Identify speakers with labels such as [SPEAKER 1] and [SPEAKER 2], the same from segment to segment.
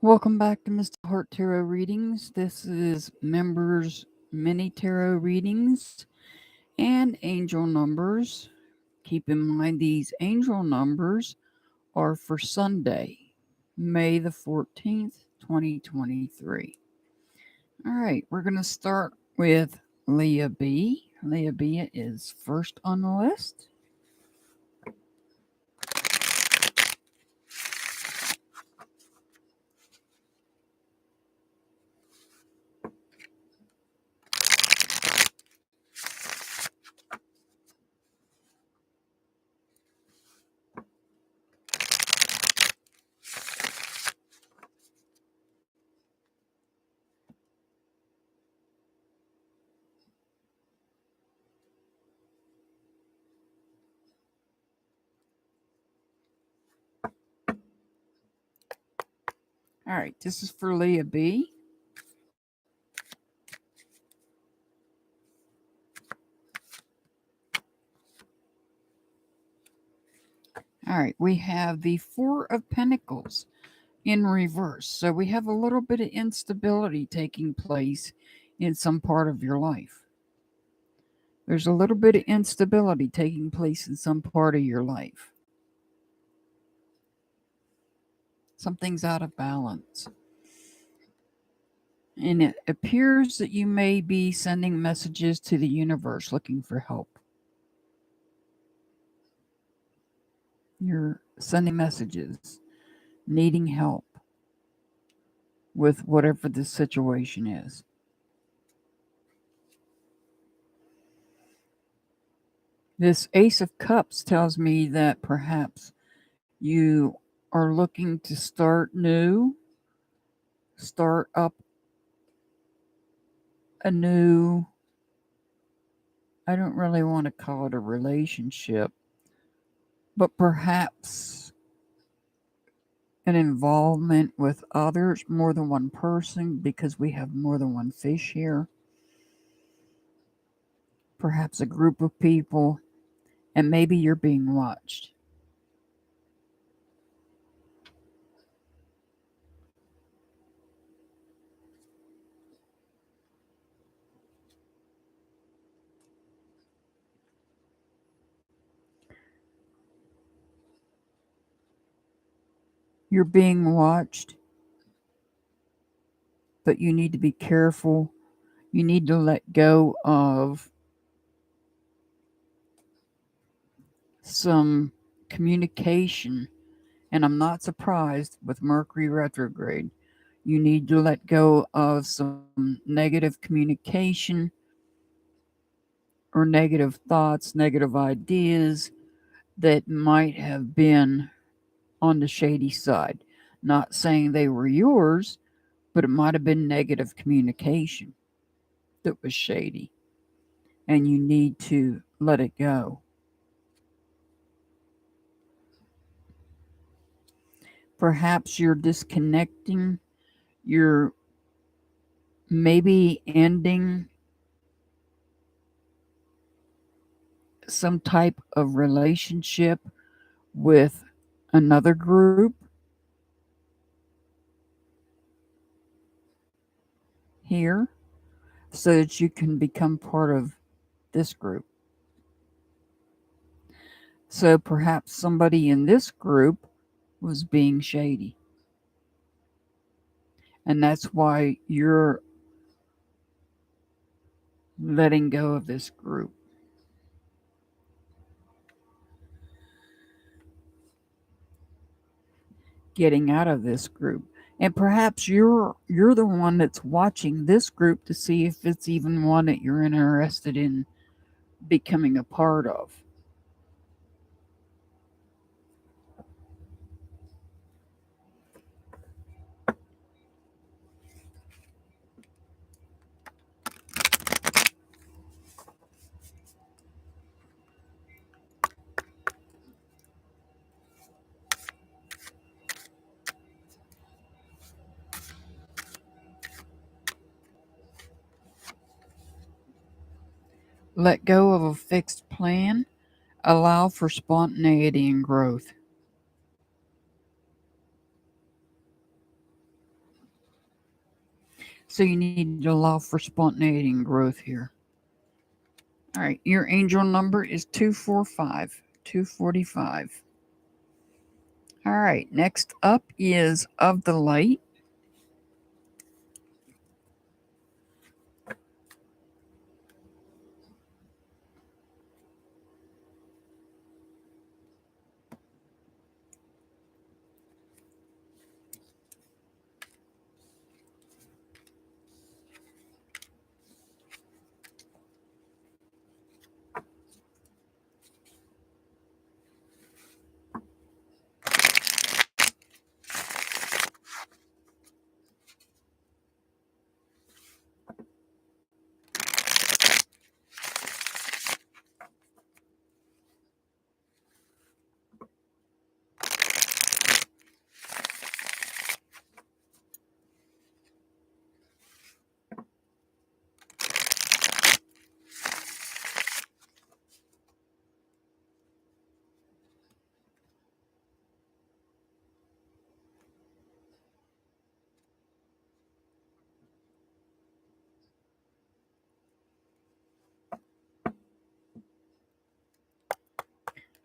[SPEAKER 1] Welcome back to Mr. Heart Tarot Readings. This is members mini tarot readings and angel numbers. Keep in mind these angel numbers are for Sunday, May the 14th, 2023. All right, we're going to start with Leah B. Leah B is first on the list. All right, this is for Leah B. All right, we have the Four of Pentacles in reverse. So we have a little bit of instability taking place in some part of your life. There's a little bit of instability taking place in some part of your life. Something's out of balance. And it appears that you may be sending messages to the universe looking for help. You're sending messages, needing help with whatever the situation is. This Ace of Cups tells me that perhaps you are looking to start new, start up a new, I don't really want to call it a relationship, but perhaps an involvement with others, more than one person, because we have more than one fish here. Perhaps a group of people, and maybe you're being watched. You're being watched, but you need to be careful. You need to let go of some communication. And I'm not surprised with Mercury retrograde. You need to let go of some negative communication or negative thoughts, negative ideas that might have been on the shady side. Not saying they were yours, but it might have been negative communication that was shady. And you need to let it go. Perhaps you're disconnecting, you're maybe ending some type of relationship with another group here so that you can become part of this group. So perhaps somebody in this group was being shady. And that's why you're letting go of this group. Getting out of this group. And perhaps you're the one that's watching this group to see if it's even one that you're interested in becoming a part of. Let go of a fixed plan. Allow for spontaneity and growth. So you need to allow for spontaneity and growth here. All right, your angel number is 245, 245. All right, next up is Of the Light.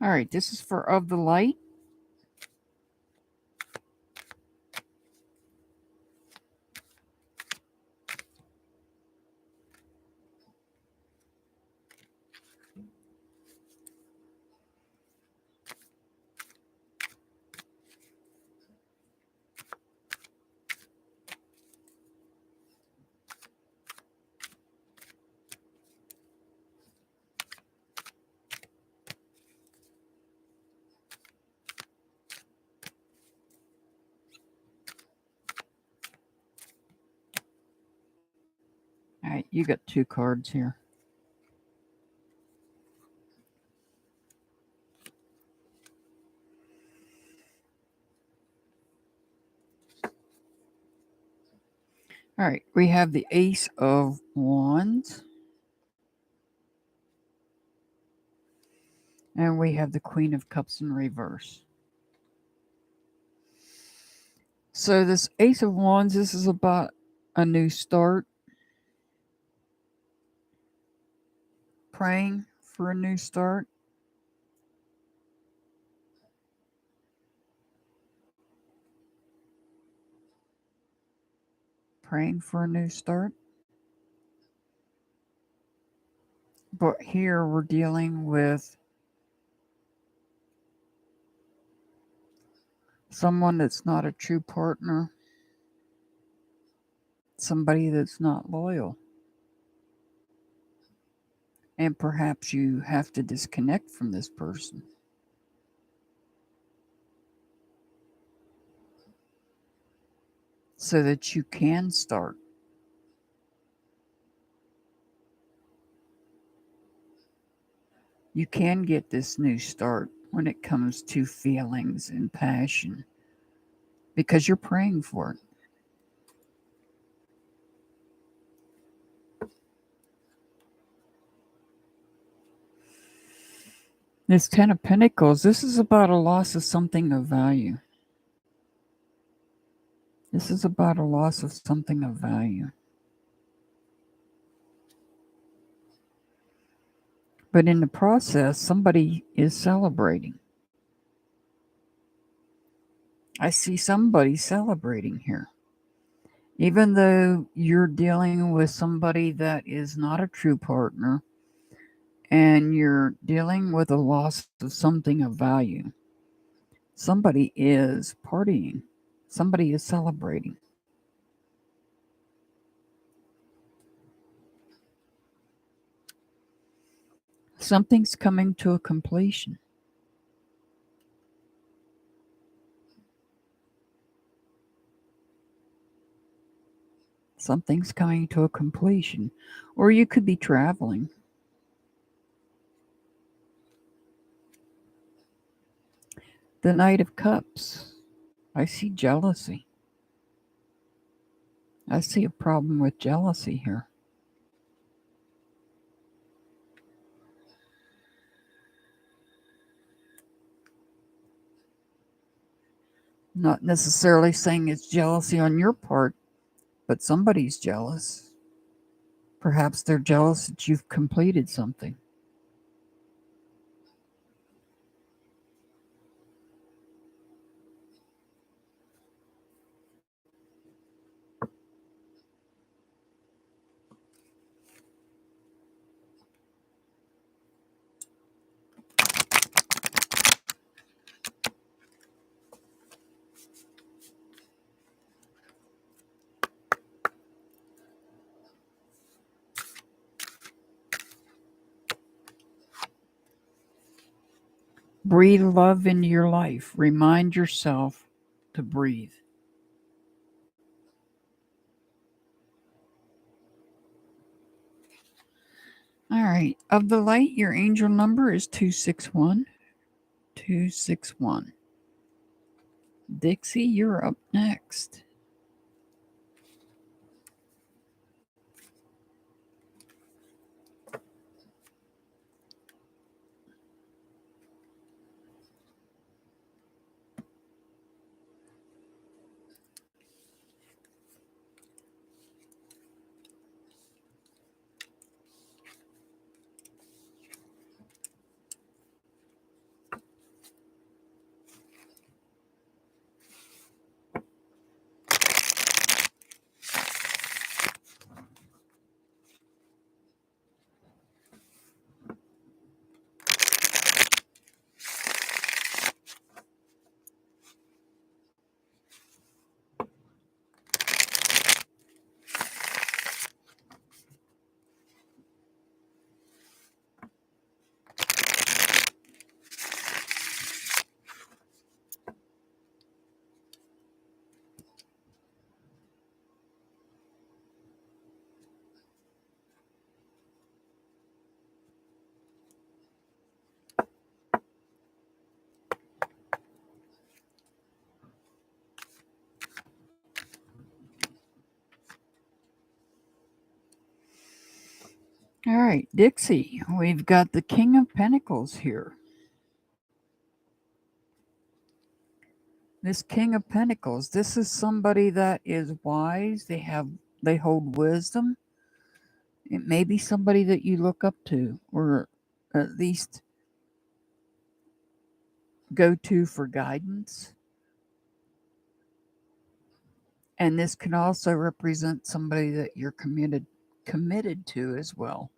[SPEAKER 1] All right, this is for Of the Light. All right, you got two cards here. All right, we have the Ace of Wands. And we have the Queen of Cups in reverse. So this Ace of Wands, this is about a new start. Praying for a new start. Praying for a new start. But here we're dealing with someone that's not a true partner. Somebody that's not loyal. And perhaps you have to disconnect from this person. So that you can start. You can get this new start when it comes to feelings and passion because you're praying for it. This Ten of Pentacles, this is about a loss of something of value. This is about a loss of something of value. But in the process, somebody is celebrating. I see somebody celebrating here. Even though you're dealing with somebody that is not a true partner and you're dealing with a loss of something of value, somebody is partying. Somebody is celebrating. Something's coming to a completion. Something's coming to a completion. Or you could be traveling. The Knight of Cups. I see jealousy. I see a problem with jealousy here. Not necessarily saying it's jealousy on your part, but somebody's jealous. Perhaps they're jealous that you've completed something. Breathe love into your life. Remind yourself to breathe. All right. Of the light, your angel number is 261. 261. Dixie, you're up next. All right, Dixie, we've got the King of Pentacles here. This King of Pentacles, this is somebody that is wise. They hold wisdom. It may be somebody that you look up to, or at least go to for guidance. And this can also represent somebody that you're committed to as well.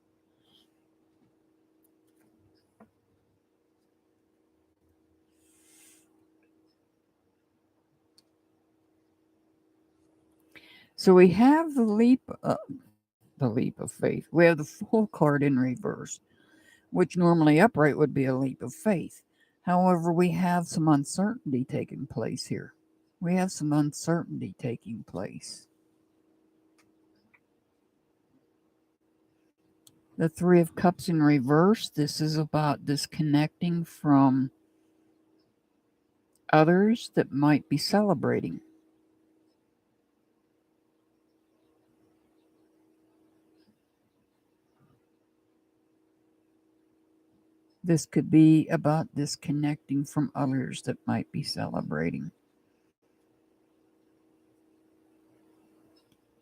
[SPEAKER 1] So we have the leap of faith. We have the Fool card in reverse, which normally upright would be a leap of faith. However, we have some uncertainty taking place here. We have some uncertainty taking place. The Three of Cups in reverse, this is about disconnecting from others that might be celebrating. This could be about disconnecting from others that might be celebrating.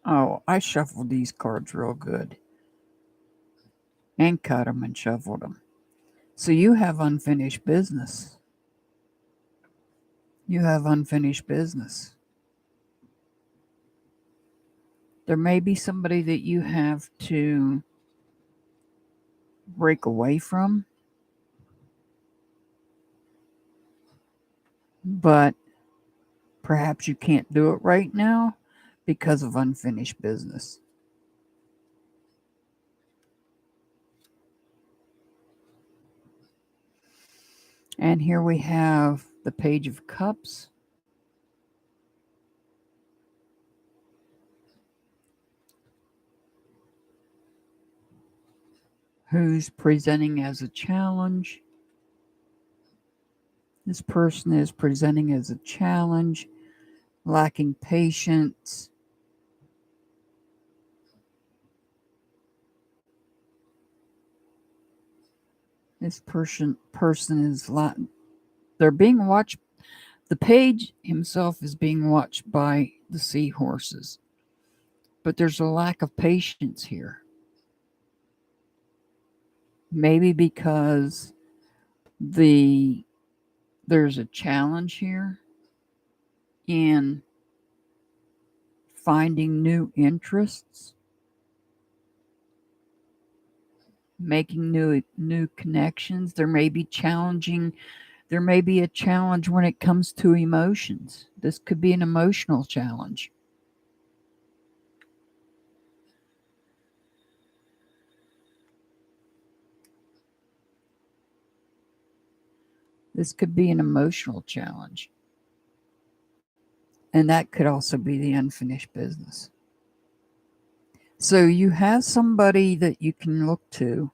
[SPEAKER 1] Oh, I shuffled these cards real good. And cut them and shuffled them. So you have unfinished business. You have unfinished business. There may be somebody that you have to break away from, but perhaps you can't do it right now because of unfinished business. And here we have the Page of Cups. Who's presenting as a challenge? This person is presenting as a challenge, lacking patience. This person is they're being watched. The page himself is being watched by the seahorses. but there's a lack of patience here. Maybe because there's a challenge here in finding new interests, making new connections. There may be a challenge when it comes to emotions. This could be an emotional challenge. This could be an emotional challenge. And that could also be the unfinished business. So you have somebody that you can look to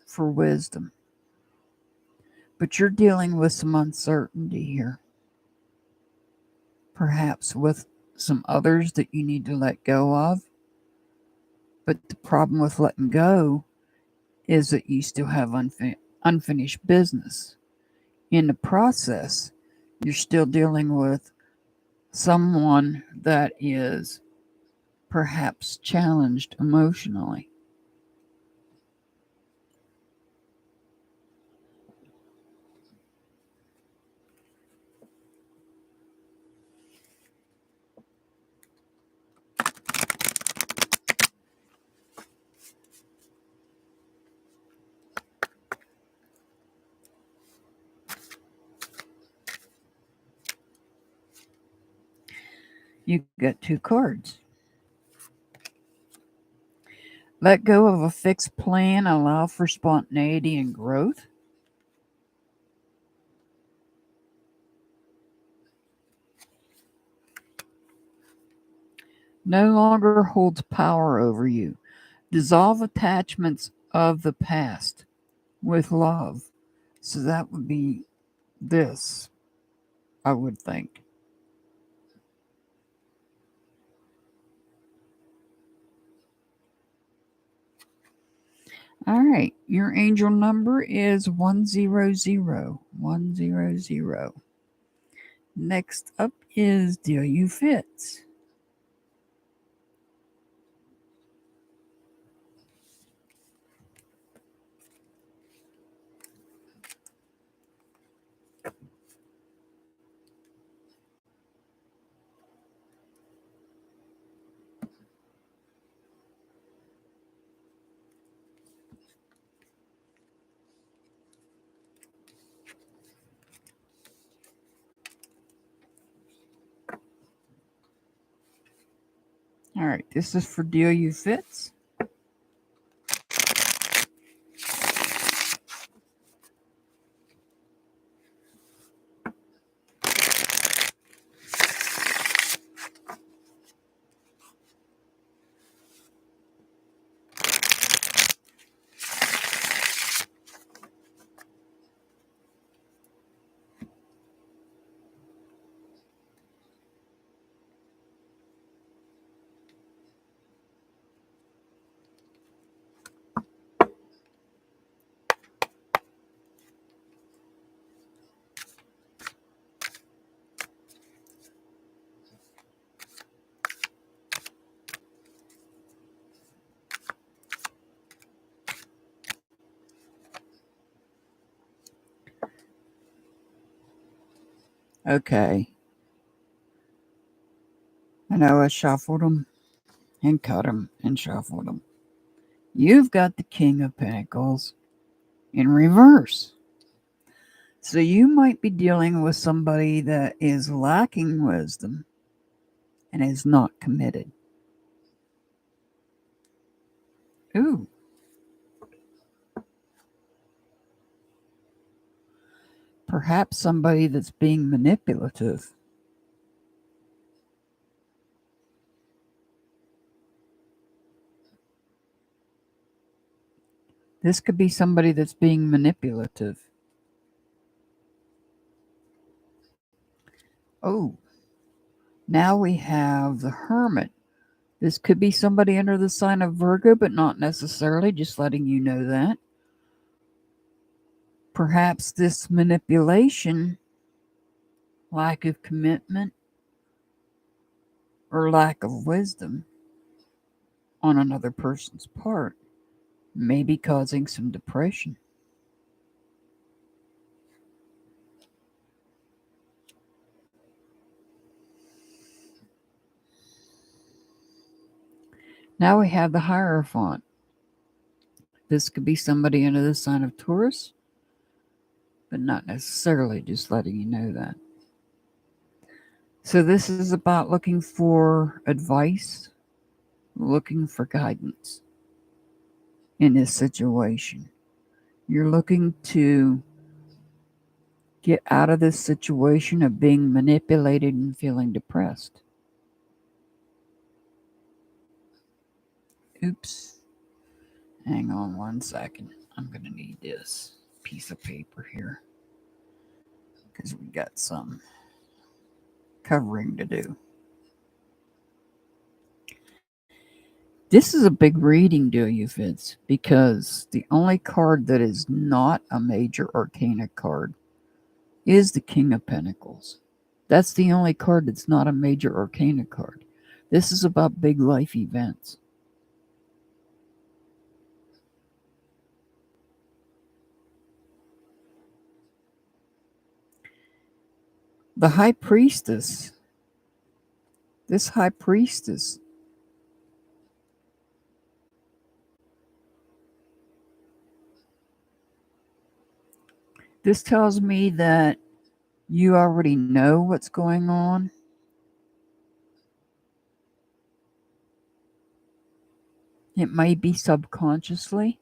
[SPEAKER 1] for wisdom, but you're dealing with some uncertainty here. Perhaps with some others that you need to let go of. But the problem with letting go is that you still have unfinished business. In the process, you're still dealing with someone that is perhaps challenged emotionally. You get two cards. Let go of a fixed plan, allow for spontaneity and growth. No longer holds power over you. Dissolve attachments of the past with love. So that would be this, I would think. All right, your angel number is 100. 100. Next up is Deal You Fits. All right, this is for Deal You Fits. Okay. I know I shuffled them and cut them and shuffled them. You've got the King of Pentacles in reverse. So you might be dealing with somebody that is lacking wisdom and is not committed. Ooh. Perhaps somebody that's being manipulative. This could be somebody that's being manipulative. Oh, now we have the Hermit. This could be somebody under the sign of Virgo, but not necessarily, just letting you know that. Perhaps this manipulation, lack of commitment, or lack of wisdom on another person's part may be causing some depression. Now we have the Hierophant. This could be somebody under the sign of Taurus, but not necessarily, just letting you know that. So this is about looking for advice, looking for guidance in this situation. You're looking to get out of this situation of being manipulated and feeling depressed. Oops. Hang on 1 second. I'm going to need this piece of paper here because we got some covering to do. This is a big reading, do you, Fitz? Because the only card that is not a major arcana card is the King of Pentacles. That's the only card that's not a major arcana card. This is about big life events. The High Priestess. This High Priestess. This tells me that you already know what's going on. It may be subconsciously,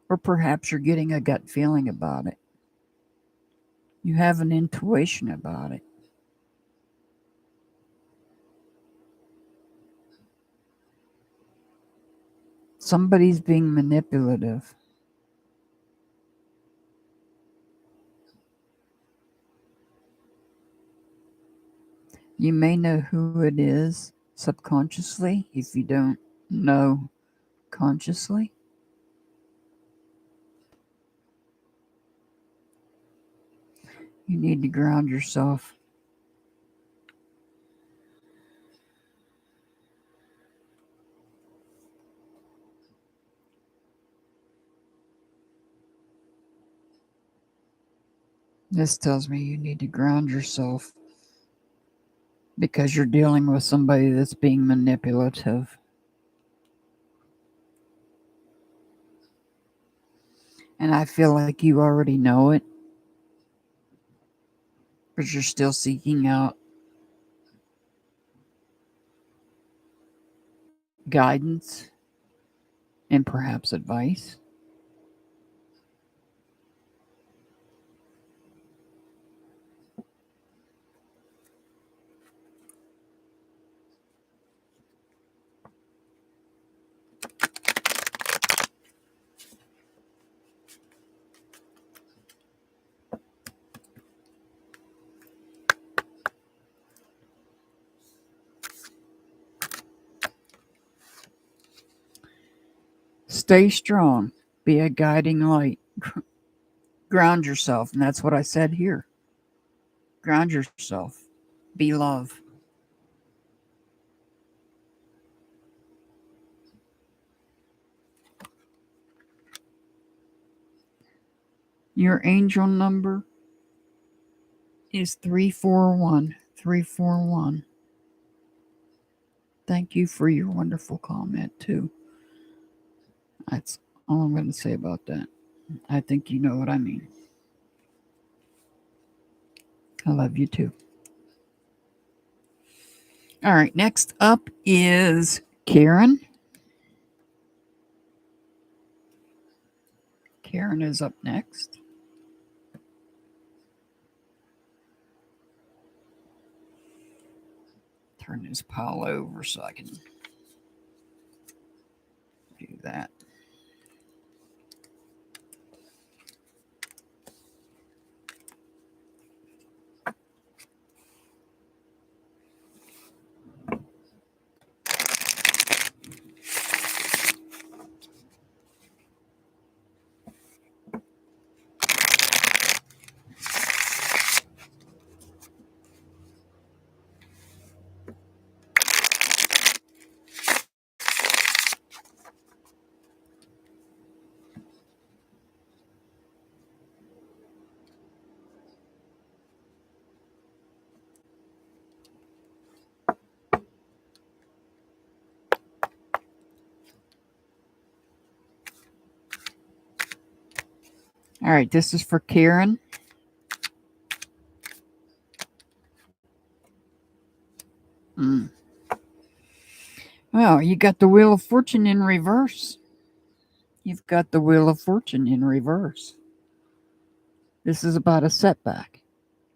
[SPEAKER 1] or perhaps you're getting a gut feeling about it. You have an intuition about it. Somebody's being manipulative. You may know who it is subconsciously if you don't know consciously. You need to ground yourself. This tells me you need to ground yourself because you're dealing with somebody that's being manipulative. And I feel like you already know it, but you're still seeking out guidance and perhaps advice. Stay strong. Be a guiding light. Ground yourself. And that's what I said here. Ground yourself. Be love. Your angel number is 341. 341. Thank you for your wonderful comment, too. That's all I'm going to say about that. I think you know what I mean. I love you, too. All right, next up is Karen. Karen is up next. Turn this pile over so I can do that. All right, this is for Karen. Mm. Well, you got the Wheel of Fortune in reverse. You've got the Wheel of Fortune in reverse. This is about a setback.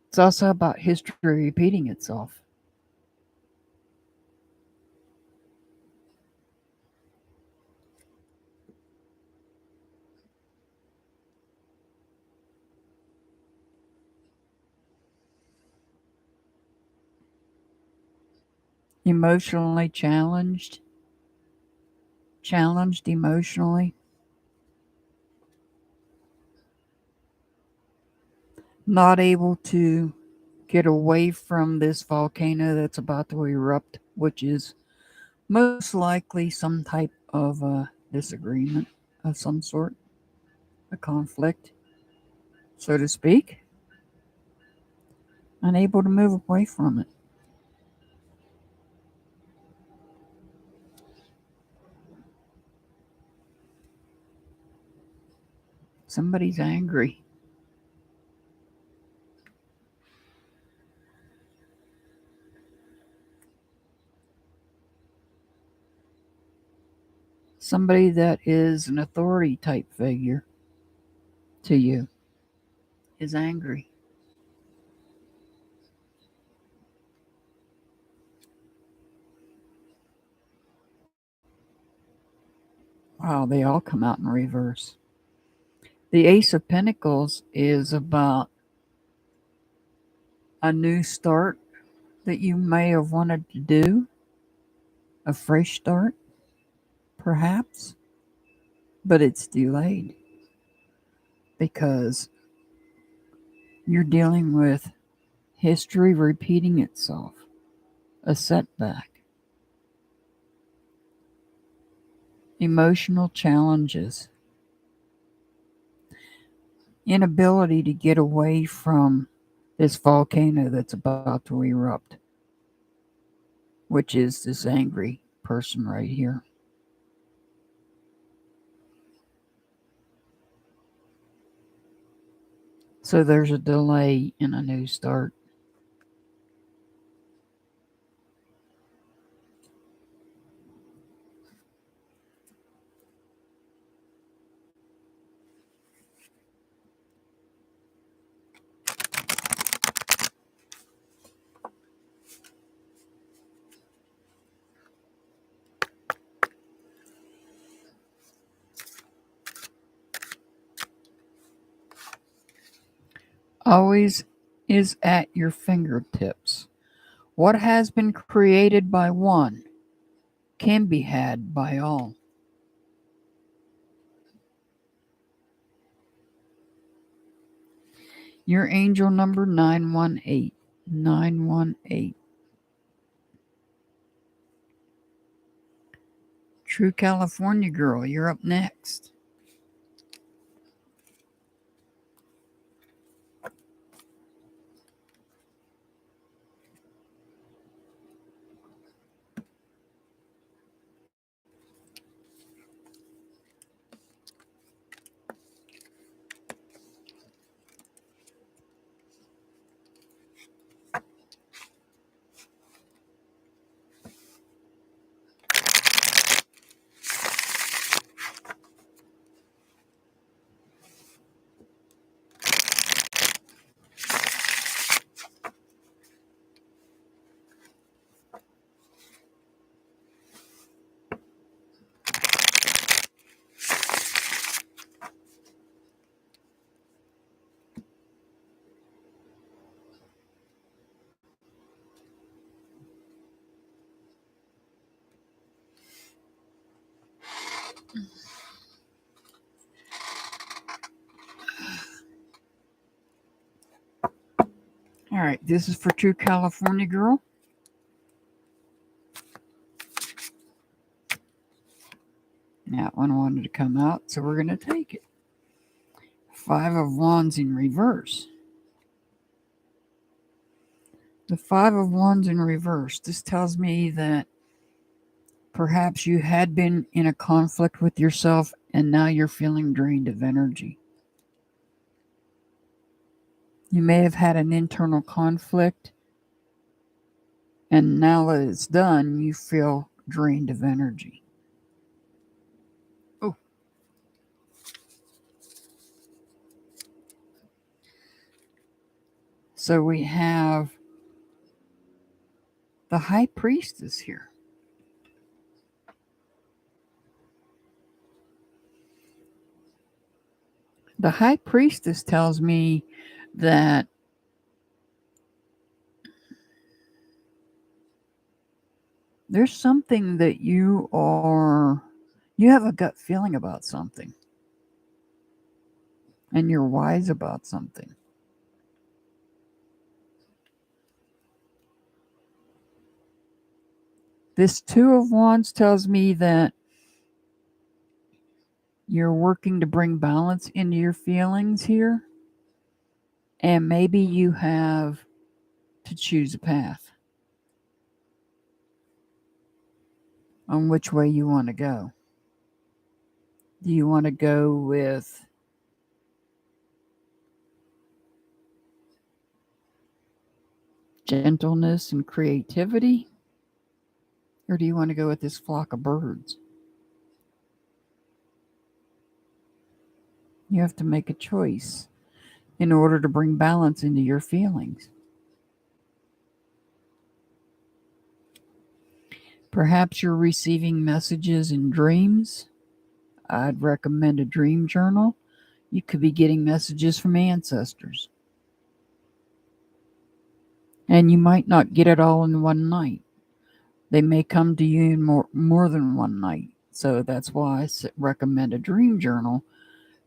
[SPEAKER 1] It's also about history repeating itself. Emotionally challenged. Challenged emotionally. Not able to get away from this volcano that's about to erupt, which is most likely some type of disagreement of some sort, a conflict, so to speak. Unable to move away from it. Somebody's angry. Somebody that is an authority type figure to you is angry. Wow, they all come out in reverse. The Ace of Pentacles is about a new start that you may have wanted to do, a fresh start, perhaps, but it's delayed because you're dealing with history repeating itself, a setback, emotional challenges, inability to get away from this volcano that's about to erupt, which is this angry person right here. So there's a delay in a new start. Always is at your fingertips. What has been created by one can be had by all. Your angel number 918. 918. True California girl, you're up next. All right, this is for True California girl. That one wanted to come out, so we're going to take it. Five of Wands in reverse. The Five of Wands in reverse. This tells me that perhaps you had been in a conflict with yourself and now you're feeling drained of energy. You may have had an internal conflict, and now that it's done, you feel drained of energy. Oh. So we have the High Priestess here. The High Priestess tells me that there's something that you have a gut feeling about something, and you're wise about something. This Two of Wands tells me that you're working to bring balance into your feelings here, and maybe you have to choose a path on which way you want to go. Do you want to go with gentleness and creativity? Or do you want to go with this flock of birds? You have to make a choice in order to bring balance into your feelings. Perhaps you're receiving messages in dreams. I'd recommend a dream journal. You could be getting messages from ancestors. And you might not get it all in one night. They may come to you in more than one night. So that's why I recommend a dream journal,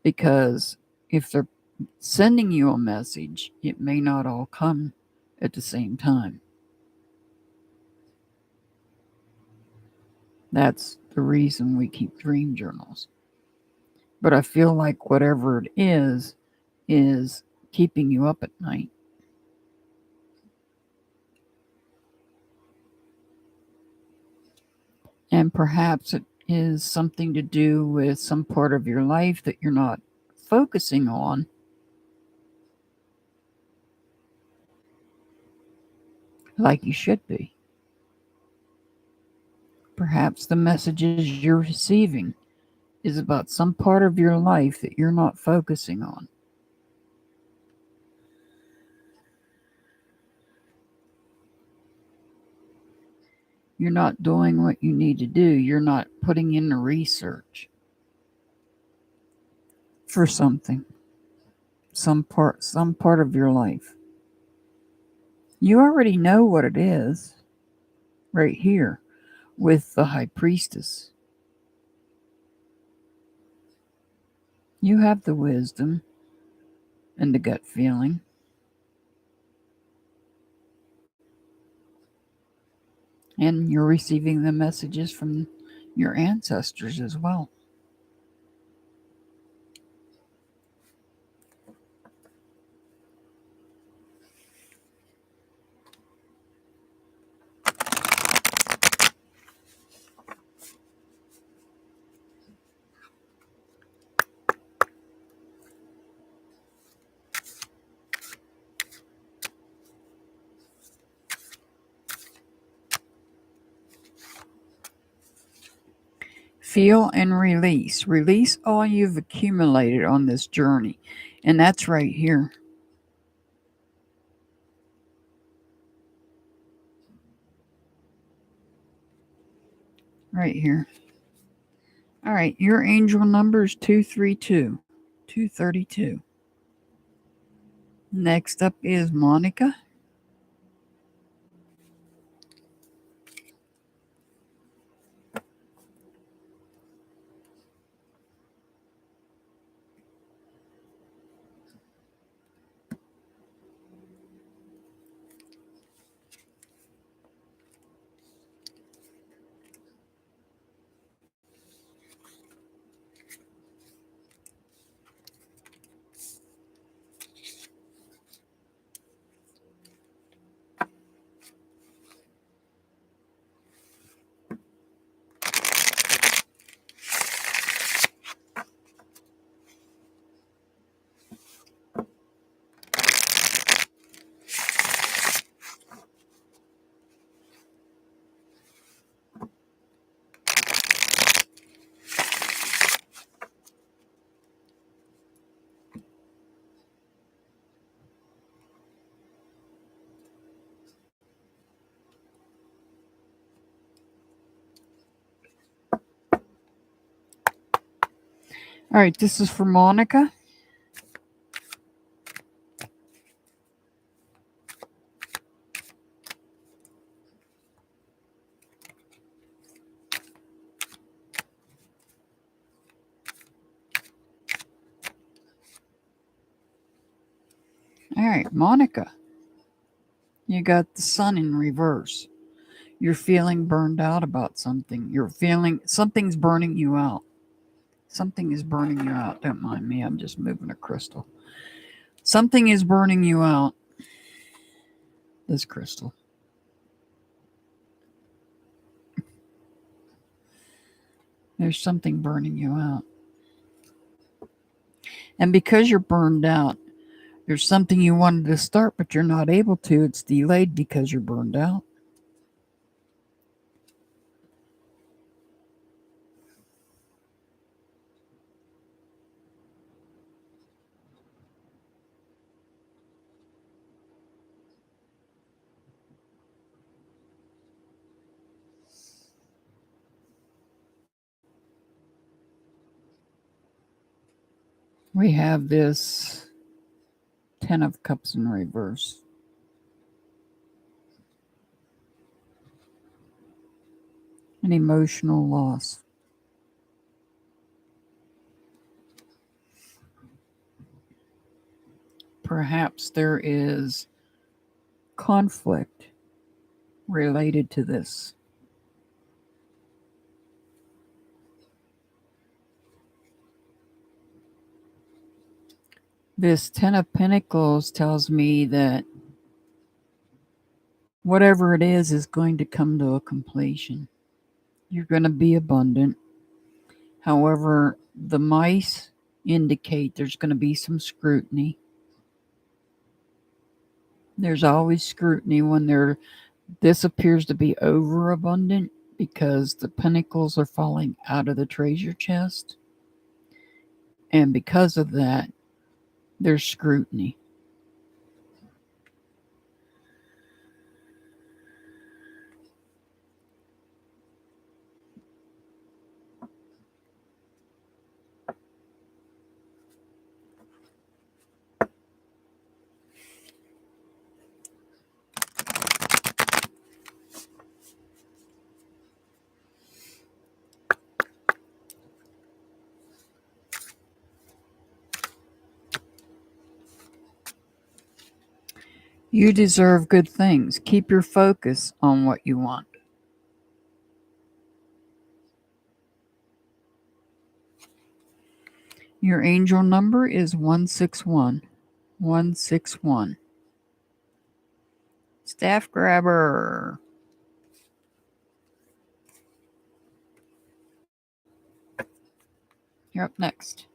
[SPEAKER 1] because if they're sending you a message, it may not all come at the same time. That's the reason we keep dream journals. But I feel like whatever it is keeping you up at night. And perhaps it is something to do with some part of your life that you're not focusing on, like you should be. Perhaps the messages you're receiving is about some part of your life that you're not focusing on. You're not doing what you need to do. You're not putting in the research for something, some part of your life. You already know what it is right here with the High Priestess. You have the wisdom and the gut feeling. And you're receiving the messages from your ancestors as well. Feel and release. Release all you've accumulated on this journey. And that's right here. Right here. All right, your angel number is 232. 232. Next up is Monica. All right, this is for Monica. All right, Monica. You got the sun in reverse. You're feeling burned out about something. You're feeling something's burning you out. Something is burning you out. Don't mind me, I'm just moving a crystal. Something is burning you out. This crystal. There's something burning you out. And because you're burned out, there's something you wanted to start, but you're not able to. It's delayed because you're burned out. We have this 10 of Cups in reverse. An emotional loss. Perhaps there is conflict related to this. This 10 of Pentacles tells me that whatever it is going to come to a completion. You're going to be abundant. However, the mice indicate there's going to be some scrutiny. There's always scrutiny when this appears to be overabundant because the pentacles are falling out of the treasure chest. And because of that, there's scrutiny. You deserve good things. Keep your focus on what you want. Your angel number is 161. 161. Staff grabber. You're up next.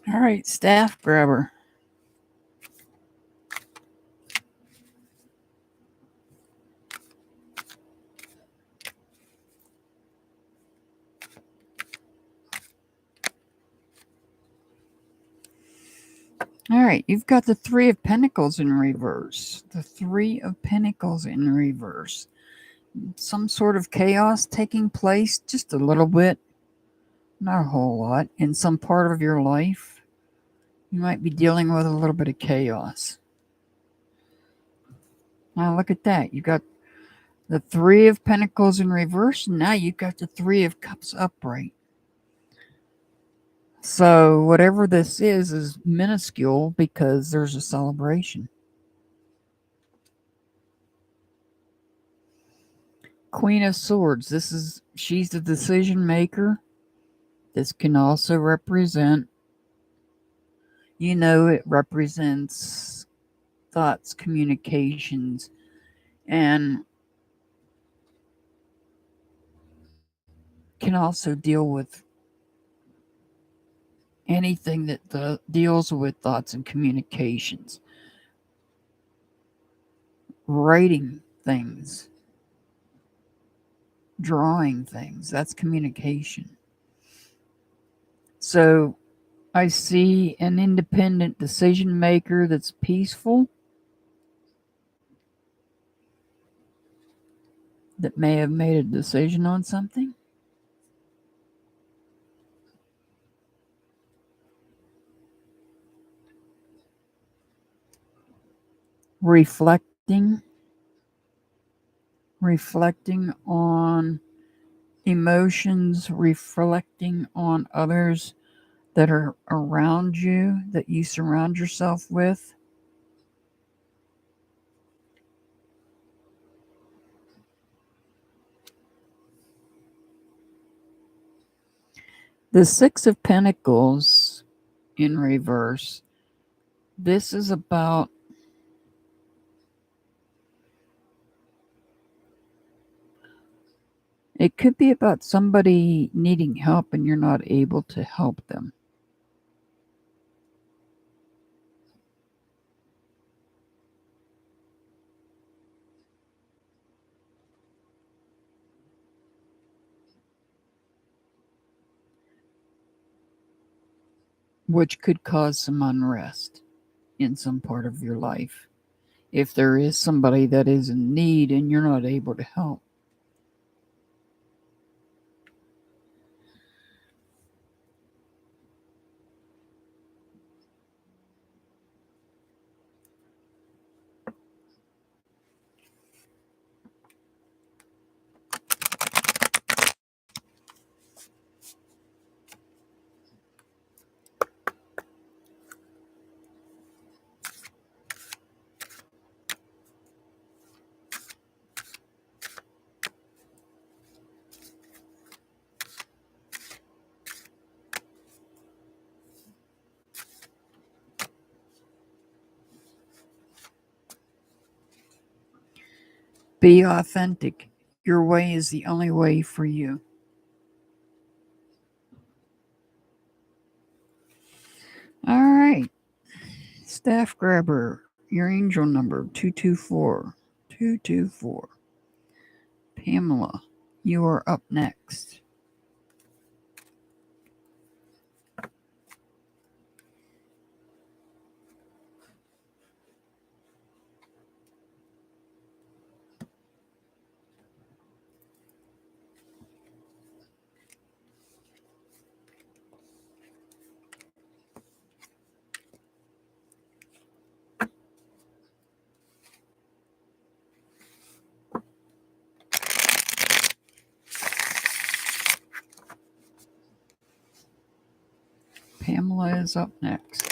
[SPEAKER 1] All right, staff grabber. All right, you've got the Three of Pentacles in reverse. The Three of Pentacles in reverse. Some sort of chaos taking place, just a little bit, not a whole lot, in some part of your life. You might be dealing with a little bit of chaos. Now look at that. You got the Three of Pentacles in reverse, and now you've got the Three of Cups upright. So whatever this is minuscule because there's a celebration. Queen of Swords. She's the decision maker. This can also represent, it represents thoughts, communications, and can also deal with anything that deals with thoughts and communications. Writing things, drawing things, that's communication. So I see an independent decision maker that's peaceful, that may have made a decision on something. Reflecting, reflecting on emotions, reflecting on others that are around you, that you surround yourself with. The Six of Pentacles in reverse. This is about it could be about somebody needing help and you're not able to help them. Which could cause some unrest in some part of your life. If there is somebody that is in need and you're not able to help. Be authentic. Your way is the only way for you. All right. Staff grabber, your angel number 224. 224. Pamela, you are up next. Pamela is up next.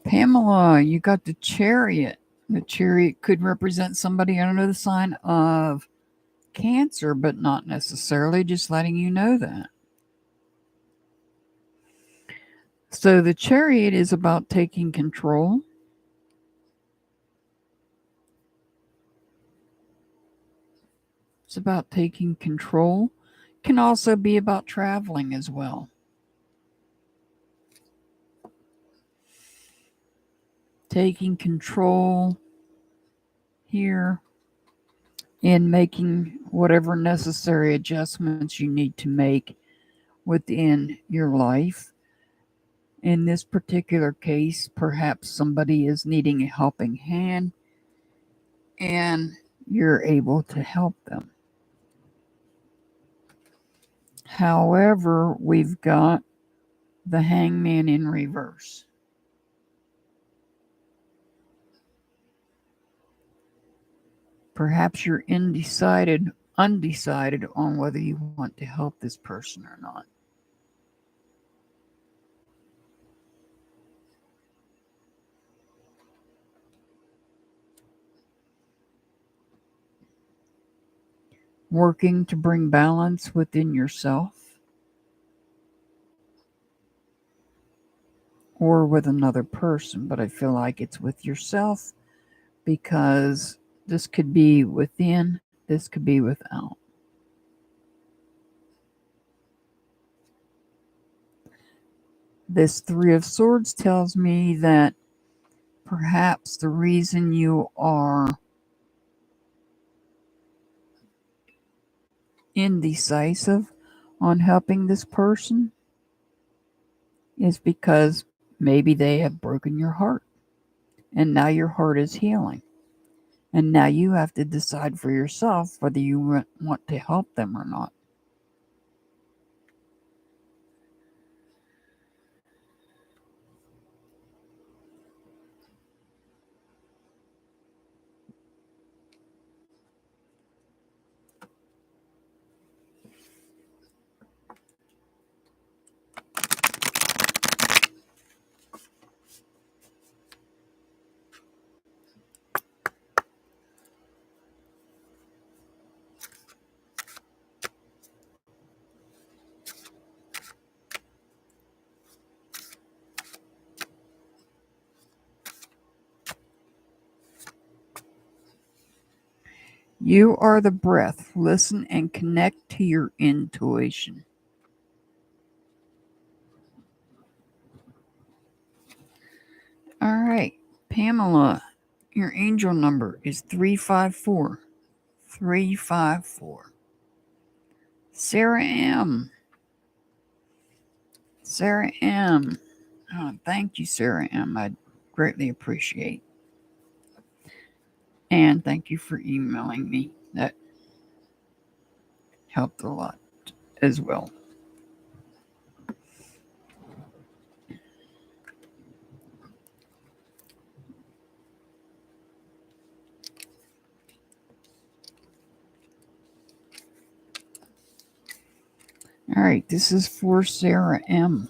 [SPEAKER 1] Pamela, you got the Chariot. The Chariot could represent somebody under the sign of Cancer, but not necessarily, just letting you know that. So the Chariot is about taking control. It's about taking control. Can also be about traveling as well. Taking control here and making whatever necessary adjustments you need to make within your life. In this particular case, perhaps somebody is needing a helping hand and you're able to help them. However, we've got the Hangman in reverse. Perhaps you're undecided on whether you want to help this person or not. Working to bring balance within yourself or with another person, but I feel like it's with yourself because this could be within, this could be without. This Three of Swords tells me that perhaps the reason you are indecisive on helping this person is because maybe they have broken your heart and now your heart is healing. And now you have to decide for yourself whether you want to help them or not. You are the breath. Listen and connect to your intuition. All right, Pamela, your angel number is 354. 354. Sarah M. Sarah M. Oh, thank you, Sarah M. I greatly appreciate. And thank you for emailing me. That helped a lot as well. All right, this is for Sarah M.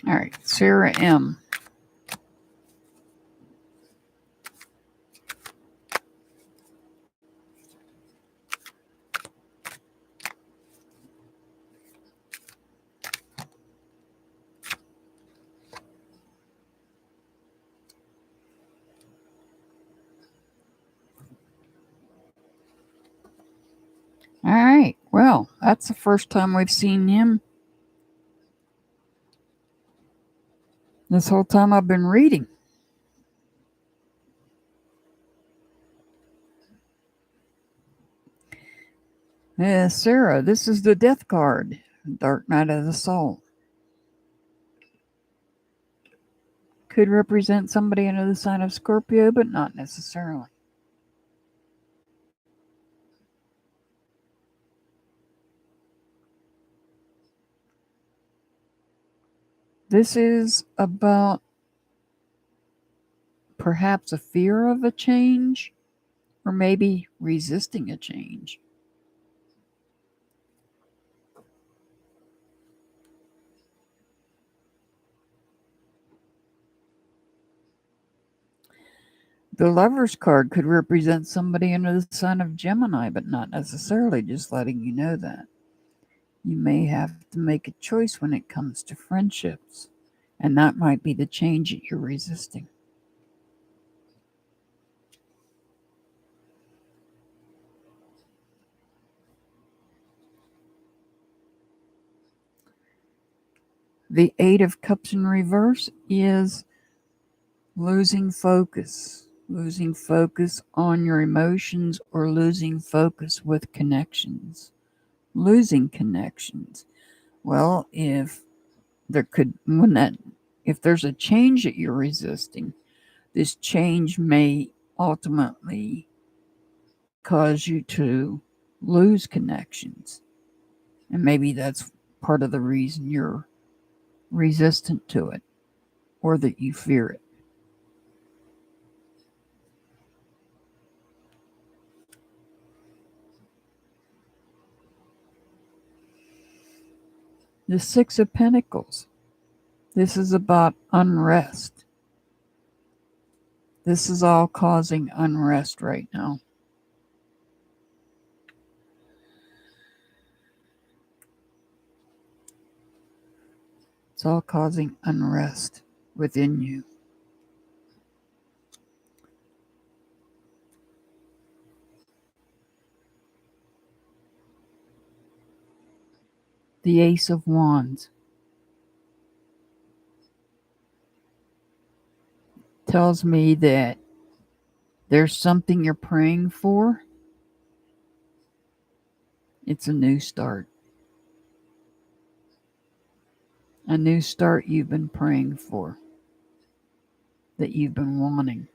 [SPEAKER 1] All right, Sarah M. All right, well, that's the first time we've seen him. This whole time I've been reading. Sarah, this is the Death card, Dark Night of the Soul. Could represent somebody under the sign of Scorpio, but not necessarily. This is about perhaps a fear of a change, or maybe resisting a change. The Lover's card could represent somebody under the sign of Gemini, but not necessarily, just letting you know that. You may have to make a choice when it comes to friendships, and that might be the change that you're resisting. The Eight of Cups in reverse is losing focus on your emotions, or losing focus with connections, losing connections. Well, if there's a change that you're resisting, this change may ultimately cause you to lose connections. And maybe that's part of the reason you're resistant to it, or that you fear it. The Six of Pentacles. This is about unrest. This is all causing unrest right now. It's all causing unrest within you. The Ace of Wands tells me that there's something you're praying for. It's a new start. A new start you've been praying for, that you've been wanting.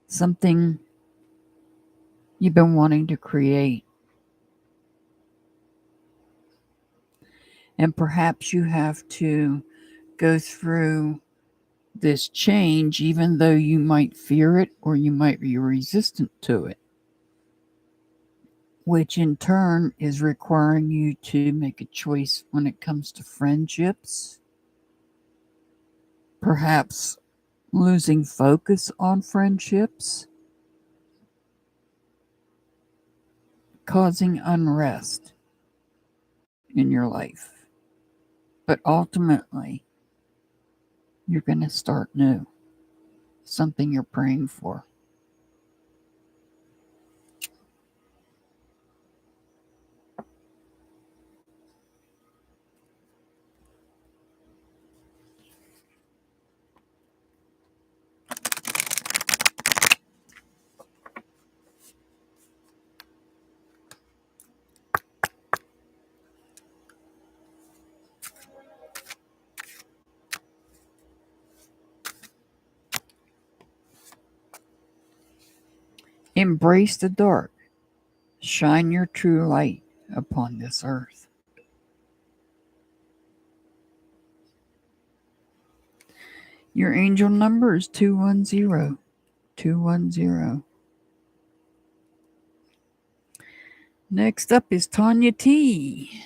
[SPEAKER 1] Something you've been wanting to create. And perhaps you have to go through this change, even though you might fear it or you might be resistant to it, which in turn is requiring you to make a choice when it comes to friendships, perhaps losing focus on friendships, causing unrest in your life. But ultimately, you're going to start new, something you're praying for. Embrace the dark. Shine your true light upon this earth. Your angel number is 210. 210. Next up is Tanya T.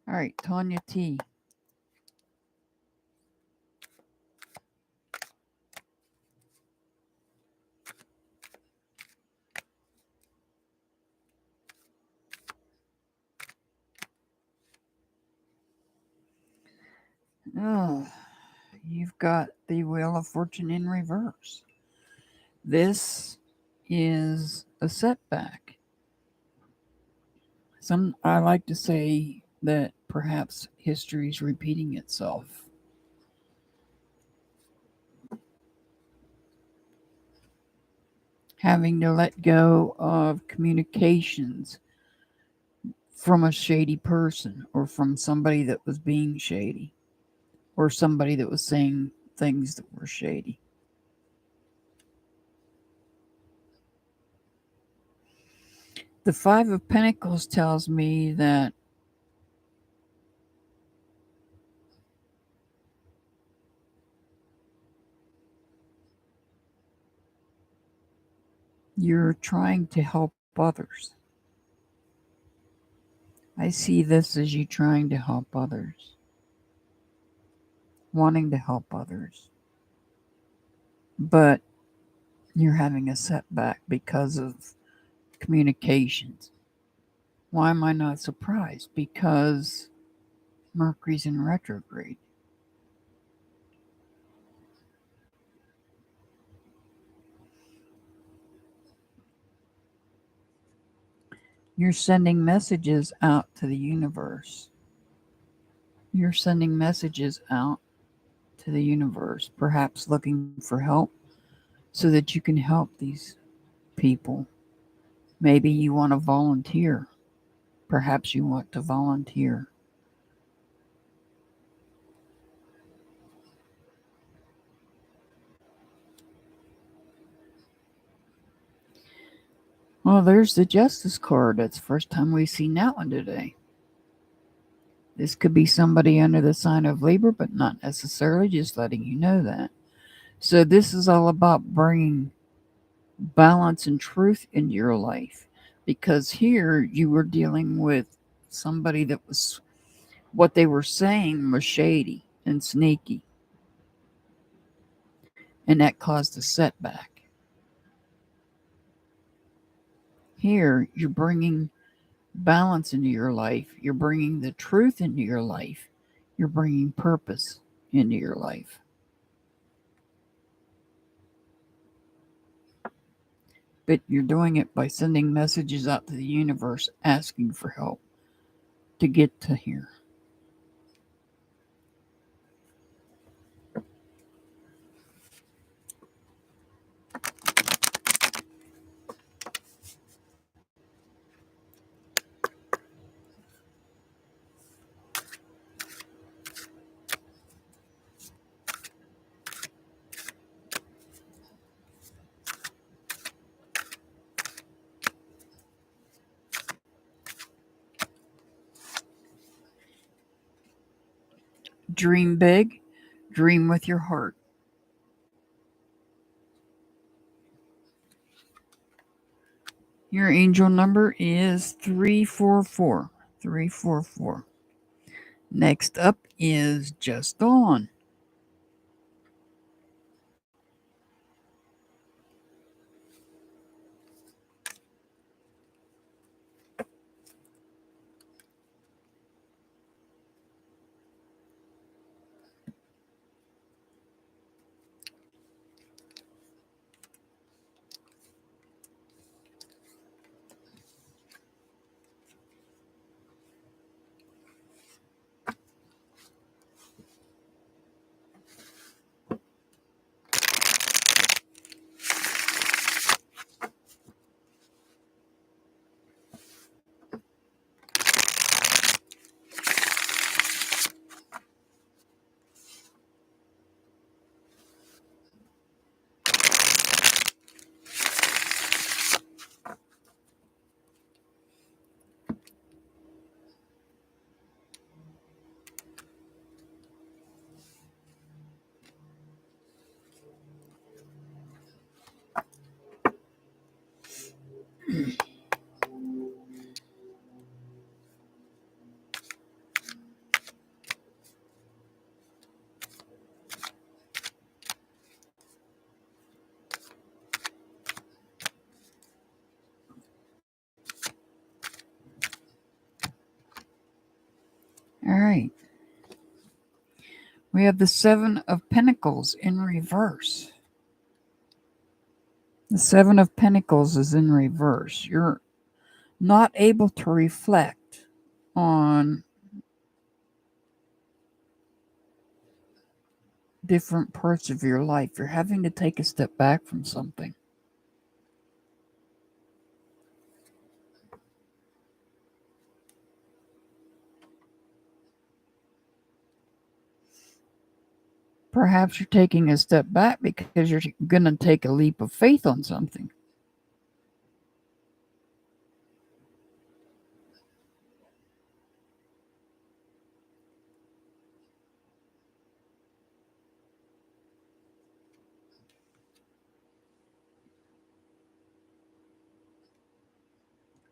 [SPEAKER 1] All right, Tanya T. Oh, you've got the Wheel of Fortune in reverse. This is a setback. I like to say that perhaps history is repeating itself. Having to let go of communications from a shady person or from somebody that was being shady or somebody that was saying things that were shady. The Five of Pentacles tells me that you're trying to help others. I see this as you trying to help others, wanting to help others. But you're having a setback because of communications. Why am I not surprised? Because Mercury's in retrograde. You're sending messages out to the universe. You're sending messages out to the universe, perhaps looking for help so that you can help these people. Maybe you want to volunteer. Perhaps you want to volunteer. Well, there's the Justice card. That's the first time we've seen that one today. This could be somebody under the sign of Libra, but not necessarily, just letting you know that. So, this is all about bringing balance and truth into your life. Because here you were dealing with somebody that was, what they were saying was shady and sneaky. And that caused a setback. Here, you're bringing balance into your life. You're bringing the truth into your life. You're bringing purpose into your life. But you're doing it by sending messages out to the universe asking for help to get to here. Dream big, dream with your heart. Your angel number is 344. 344. Next up is Just Dawn. All right. We have the Seven of Pentacles in reverse. The Seven of Pentacles is in reverse. You're not able to reflect on different parts of your life. You're having to take a step back from something. Perhaps you're taking a step back because you're going to take a leap of faith on something.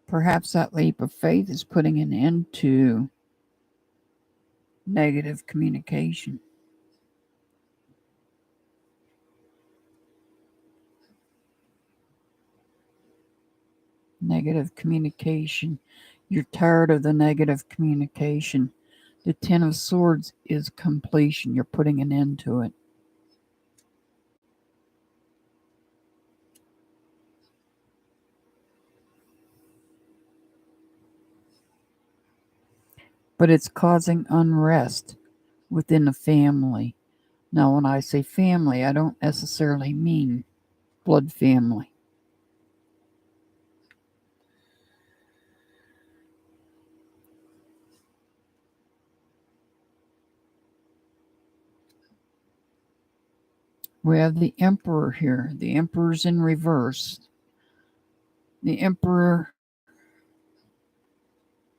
[SPEAKER 1] Perhaps that leap of faith is putting an end to negative communication. Negative communication. You're tired of the negative communication. The Ten of Swords is completion. You're putting an end to it. But it's causing unrest within the family. Now, when I say family, I don't necessarily mean blood family. We have the Emperor here. The Emperor's in reverse. The Emperor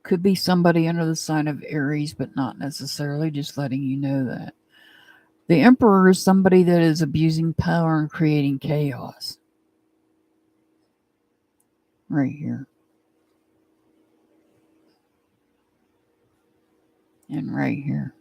[SPEAKER 1] could be somebody under the sign of Aries, but not necessarily, just letting you know that. The Emperor is somebody that is abusing power and creating chaos. Right here. And right here.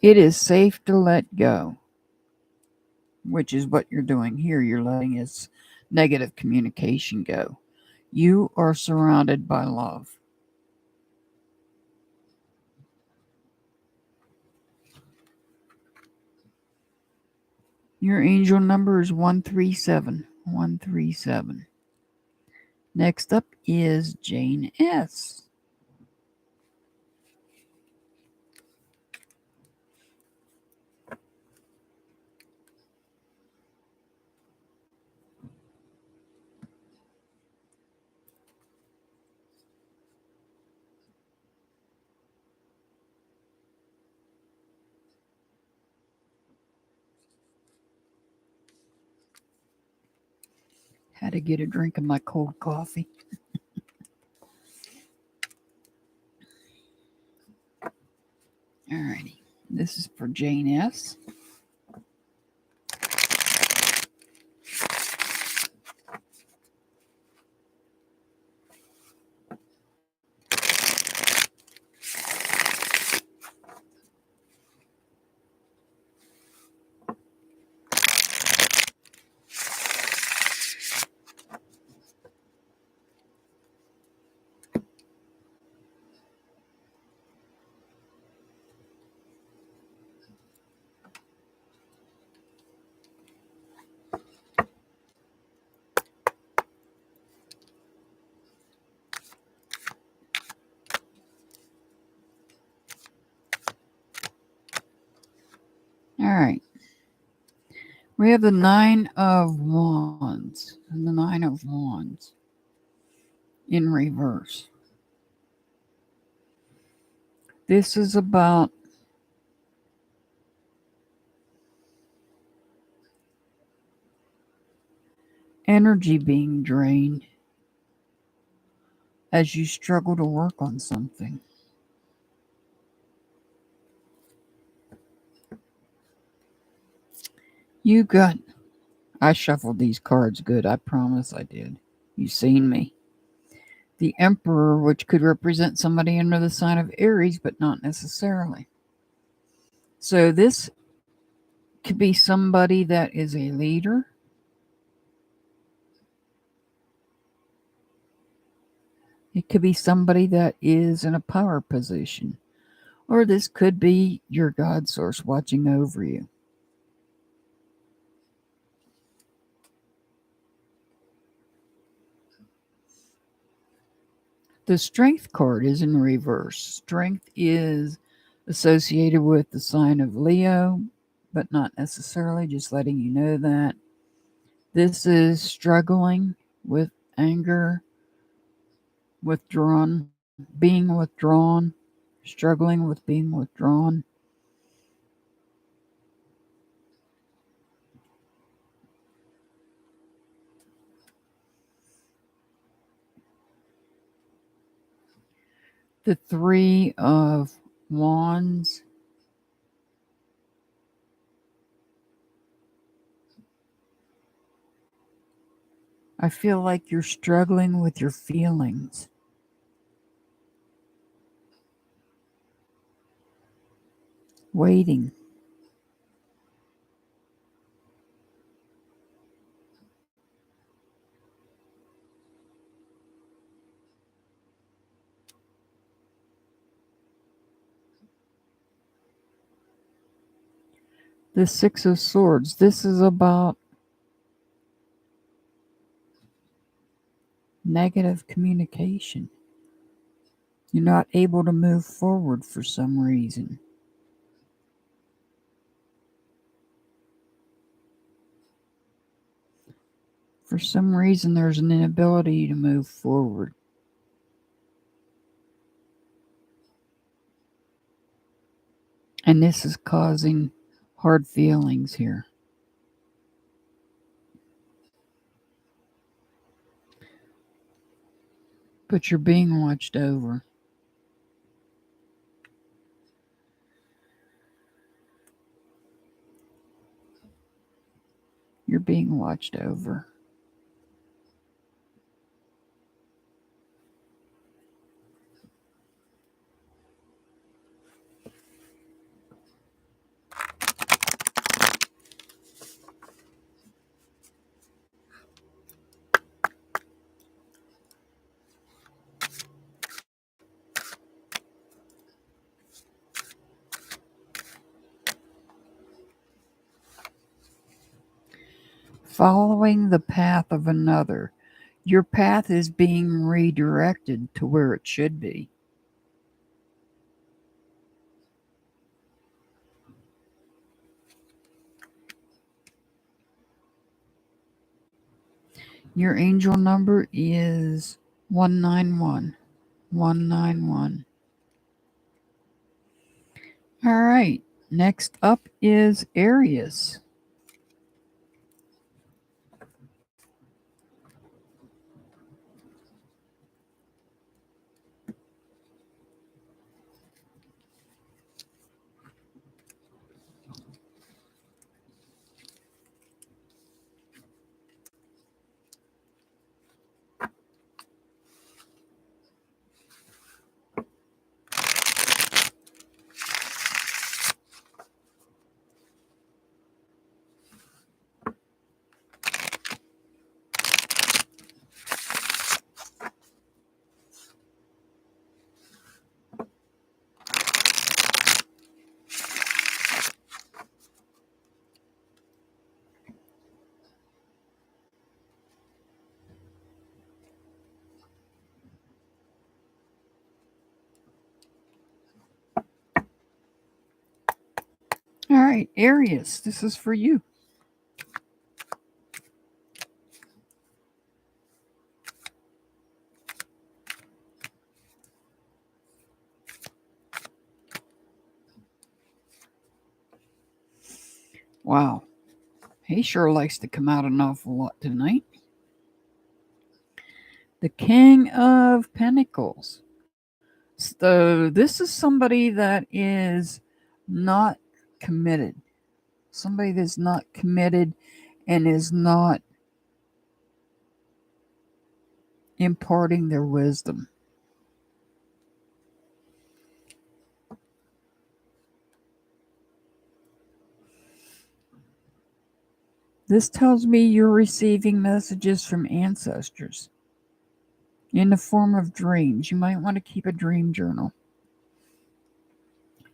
[SPEAKER 1] It is safe to let go, which is what you're doing here. You're letting its negative communication go. You are surrounded by love. Your angel number is 137. 137. Next up is Jane S. Had to get a drink of my cold coffee. Alrighty. This is for Jane S. All right. We have the Nine of Wands. And the Nine of Wands in reverse. This is about energy being drained as you struggle to work on something. You got. I shuffled these cards good. I promise I did. You've seen me. The Emperor, which could represent somebody under the sign of Aries, but not necessarily. So this could be somebody that is a leader. It could be somebody that is in a power position. Or this could be your God source watching over you. The Strength card is in reverse. Strength is associated with the sign of Leo, but not necessarily, just letting you know that. This is struggling with anger, being withdrawn, struggling with being withdrawn. The Three of Wands. I feel like you're struggling with your feelings. Waiting. The Six of Swords. This is about negative communication. You're not able to move forward for some reason. For some reason, there's an inability to move forward. And this is causing hard feelings here. But you're being watched over. You're being watched over. Following the path of another. Your path is being redirected to where it should be. Your angel number is 191. 191. All right. Next up is Aries. All right, Aries, this is for you. Wow. He sure likes to come out an awful lot tonight. The King of Pentacles. So this is somebody that is not committed. somebody that's not committed and is not imparting their wisdom. This tells me you're receiving messages from ancestors in the form of dreams. You might want to keep a dream journal.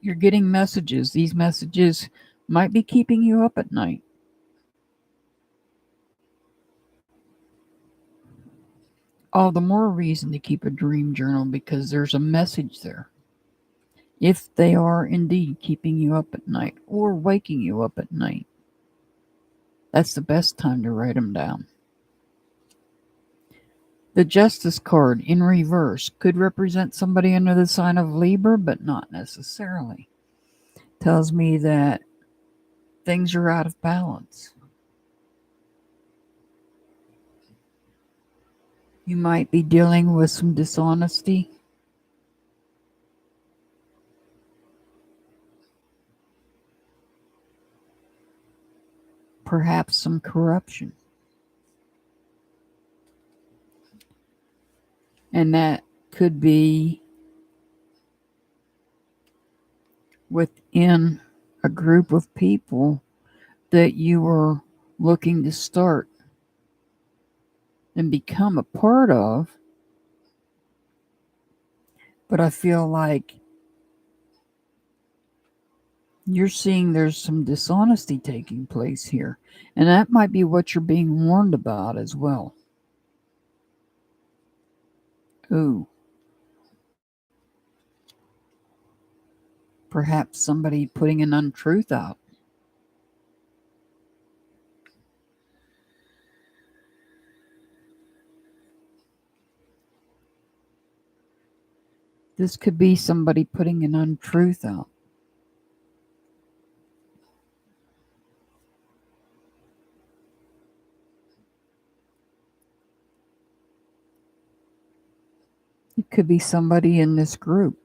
[SPEAKER 1] You're getting messages. These messages might be keeping you up at night. All the more reason to keep a dream journal because there's a message there. If they are indeed keeping you up at night or waking you up at night, that's the best time to write them down. The Justice card in reverse could represent somebody under the sign of Libra, but not necessarily. Tells me that things are out of balance. You might be dealing with some dishonesty. Perhaps some corruption. And that could be within a group of people that you are looking to start and become a part of. But I feel like you're seeing there's some dishonesty taking place here. And that might be what you're being warned about as well. Ooh. Perhaps somebody putting an untruth out. This could be somebody putting an untruth out. It could be somebody in this group.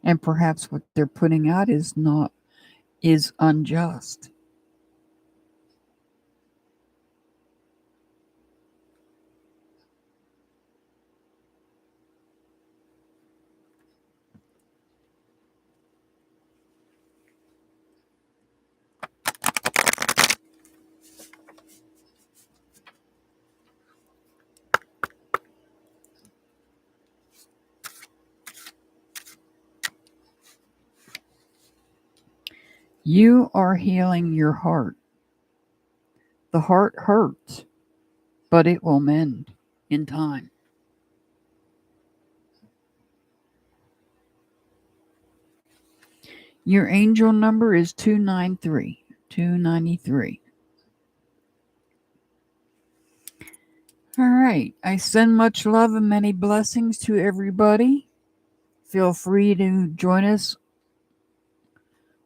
[SPEAKER 1] And perhaps what they're putting out is unjust. You are healing your heart. The heart hurts, but it will mend in time. Your angel number is 293. 293. All right. I send much love and many blessings to everybody. Feel free to join us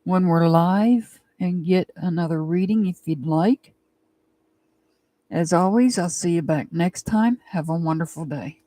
[SPEAKER 1] when we're live and get another reading if you'd like. As always, I'll see you back next time. Have a wonderful day.